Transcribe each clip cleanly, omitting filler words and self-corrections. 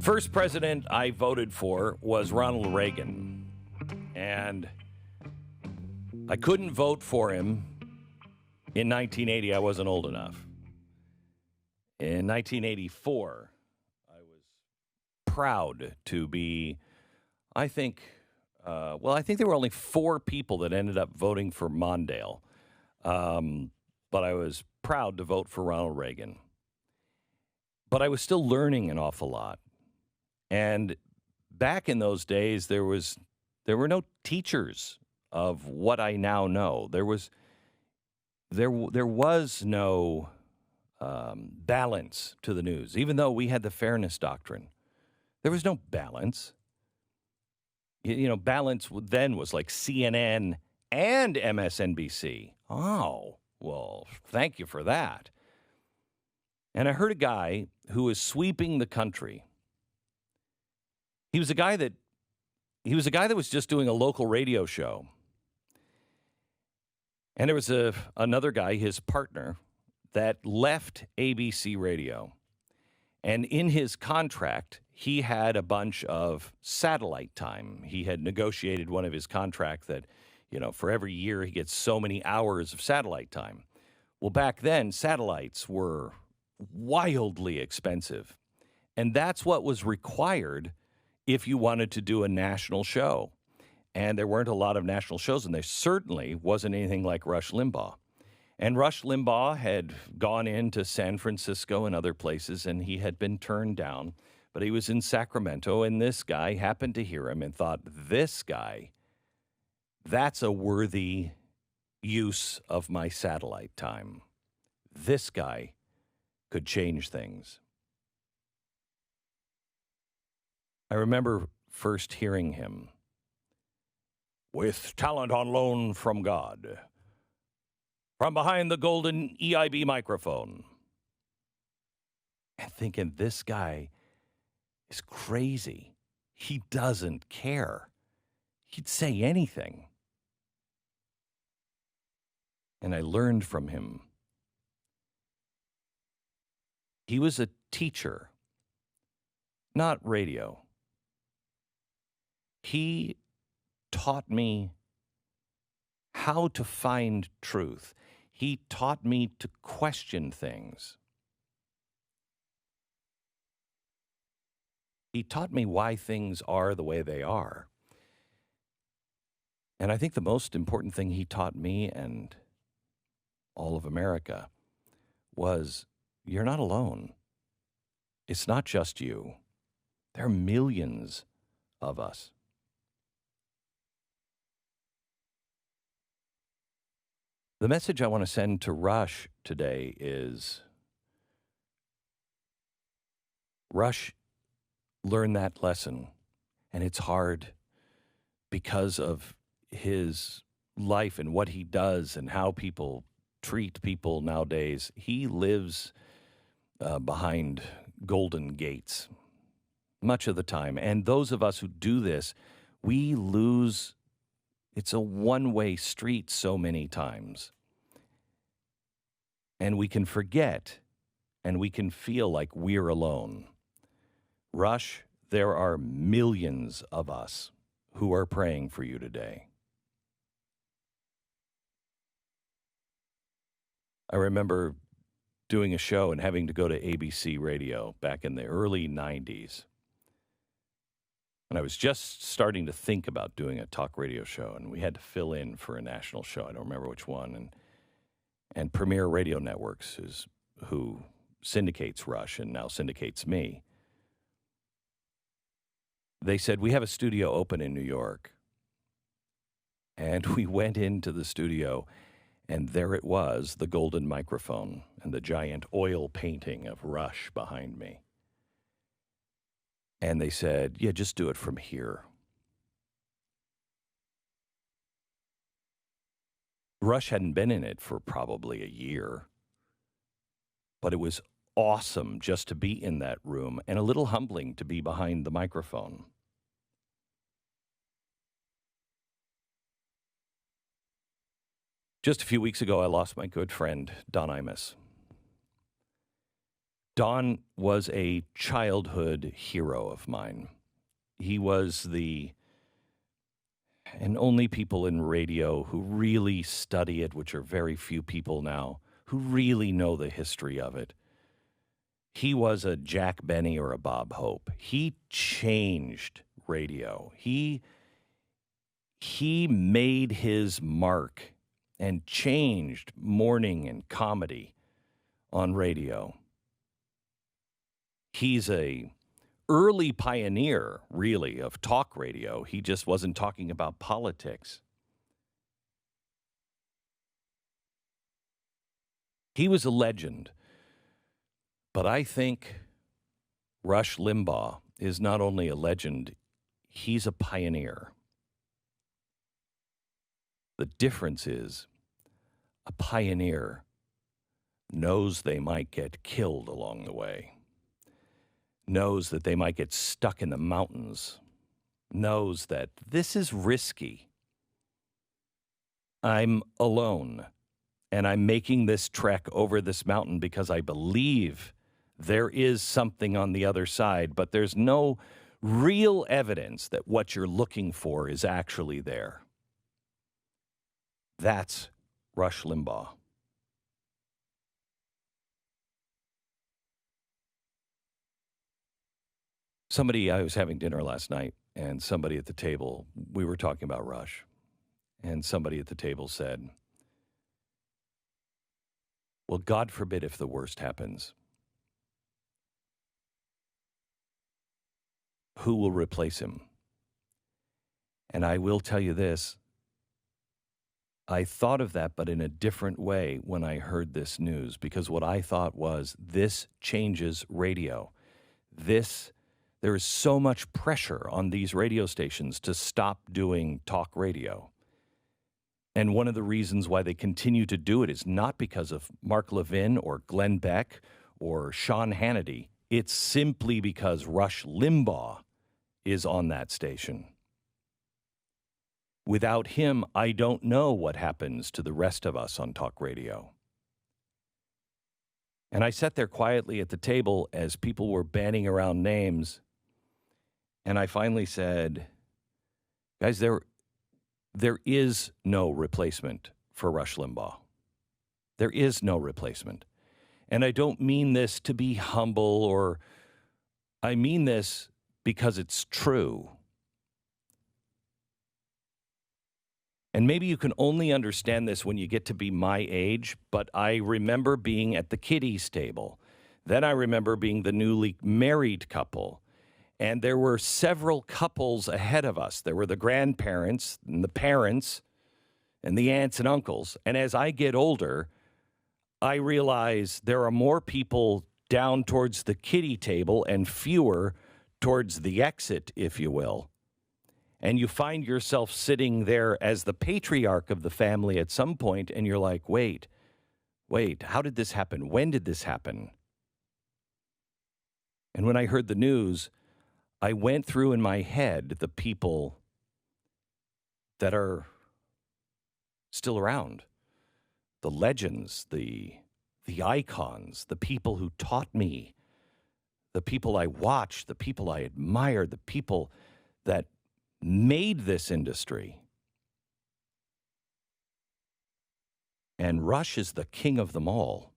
First president I voted for was Ronald Reagan, and I couldn't vote for him in 1980. I wasn't old enough. In 1984, I was proud to be, I think there were only 4 people that ended up voting for Mondale, but I was proud to vote for Ronald Reagan. But I was still learning an awful lot. And back in those days, there were no teachers of what I now know. There was no balance to the news, even though we had the fairness doctrine. There was no balance. Balance then was like CNN and MSNBC. Oh, well, thank you for that. And I heard a guy who was sweeping the country. He was a guy that was just doing a local radio show. And there was another guy, his partner, that left ABC Radio. And in his contract, he had a bunch of satellite time. He had negotiated one of his contracts that, for every year he gets so many hours of satellite time. Well, back then, satellites were wildly expensive. And that's what was required if you wanted to do a national show. And there weren't a lot of national shows, and there certainly wasn't anything like Rush Limbaugh. And Rush Limbaugh had gone into San Francisco and other places, and he had been turned down. But he was in Sacramento, and this guy happened to hear him and thought, this guy, that's a worthy use of my satellite time. This guy could change things. I remember first hearing him. With talent on loan from God, from behind the golden EIB microphone. And thinking, this guy is crazy. He doesn't care. He'd say anything. And I learned from him. He was a teacher, not radio. He taught me how to find truth. He taught me to question things. He taught me why things are the way they are. And I think the most important thing he taught me and all of America was, you're not alone. It's not just you. There are millions of us. The message I want to send to Rush today is, Rush learned that lesson, and it's hard because of his life and what he does and how people treat people nowadays. He lives behind golden gates much of the time, and those of us who do this, we lose. It's a one-way street so many times. And we can forget, and we can feel like we're alone. Rush, there are millions of us who are praying for you today. I remember doing a show and having to go to ABC Radio back in the early 90s. And I was just starting to think about doing a talk radio show, and we had to fill in for a national show. I don't remember which one. And Premier Radio Networks is who syndicates Rush and now syndicates me. They said, we have a studio open in New York. And we went into the studio, and there it was, the golden microphone and the giant oil painting of Rush behind me. And they said, yeah, just do it from here. Rush hadn't been in it for probably a year, but it was awesome just to be in that room and a little humbling to be behind the microphone. Just a few weeks ago, I lost my good friend, Don Imus. Don was a childhood hero of mine. He was and only people in radio who really study it, which are very few people now, who really know the history of it. He was a Jack Benny or a Bob Hope. He changed radio. He made his mark and changed morning and comedy on radio. He's a early pioneer, really, of talk radio. He just wasn't talking about politics. He was a legend. But I think Rush Limbaugh is not only a legend, he's a pioneer. The difference is a pioneer knows they might get killed along the way, knows that they might get stuck in the mountains, knows that this is risky. I'm alone, and I'm making this trek over this mountain because I believe there is something on the other side, but there's no real evidence that what you're looking for is actually there. That's Rush Limbaugh. I was having dinner last night, and somebody at the table, we were talking about Rush, and somebody at the table said, well, God forbid if the worst happens. Who will replace him? And I will tell you this, I thought of that, but in a different way when I heard this news, because what I thought was, this changes radio. There is so much pressure on these radio stations to stop doing talk radio. And one of the reasons why they continue to do it is not because of Mark Levin or Glenn Beck or Sean Hannity. It's simply because Rush Limbaugh is on that station. Without him, I don't know what happens to the rest of us on talk radio. And I sat there quietly at the table as people were banding around names, and I finally said, guys, there is no replacement for Rush Limbaugh. There is no replacement. And I don't mean this to be humble, or I mean this because it's true. And maybe you can only understand this when you get to be my age, but I remember being at the kiddies table. Then I remember being the newly married couple. And there were several couples ahead of us. There were the grandparents and the parents and the aunts and uncles. And as I get older, I realize there are more people down towards the kiddie table and fewer towards the exit, if you will. And you find yourself sitting there as the patriarch of the family at some point, and you're like, wait, how did this happen? When did this happen? And when I heard the news, I went through in my head the people that are still around, the legends, the icons, the people who taught me, the people I watched, the people I admired, the people that made this industry. And Rush is the king of them all.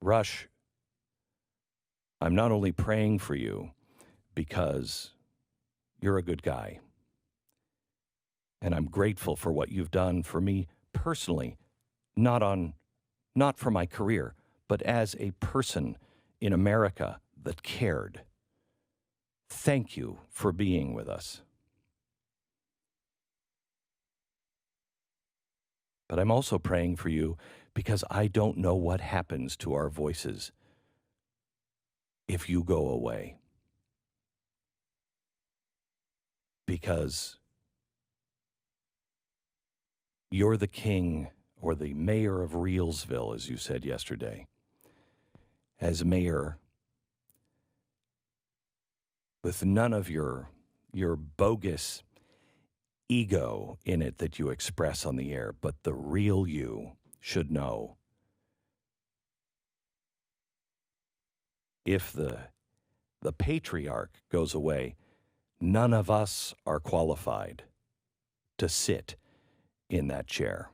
Rush, I'm not only praying for you because you're a good guy, and I'm grateful for what you've done for me personally, not for my career, but as a person in America that cared. Thank you for being with us. But I'm also praying for you because I don't know what happens to our voices if you go away. Because you're the king or the mayor of Reelsville, as you said yesterday. As mayor, with none of your bogus ego in it that you express on the air, but the real you should know if the patriarch goes away, none of us are qualified to sit in that chair.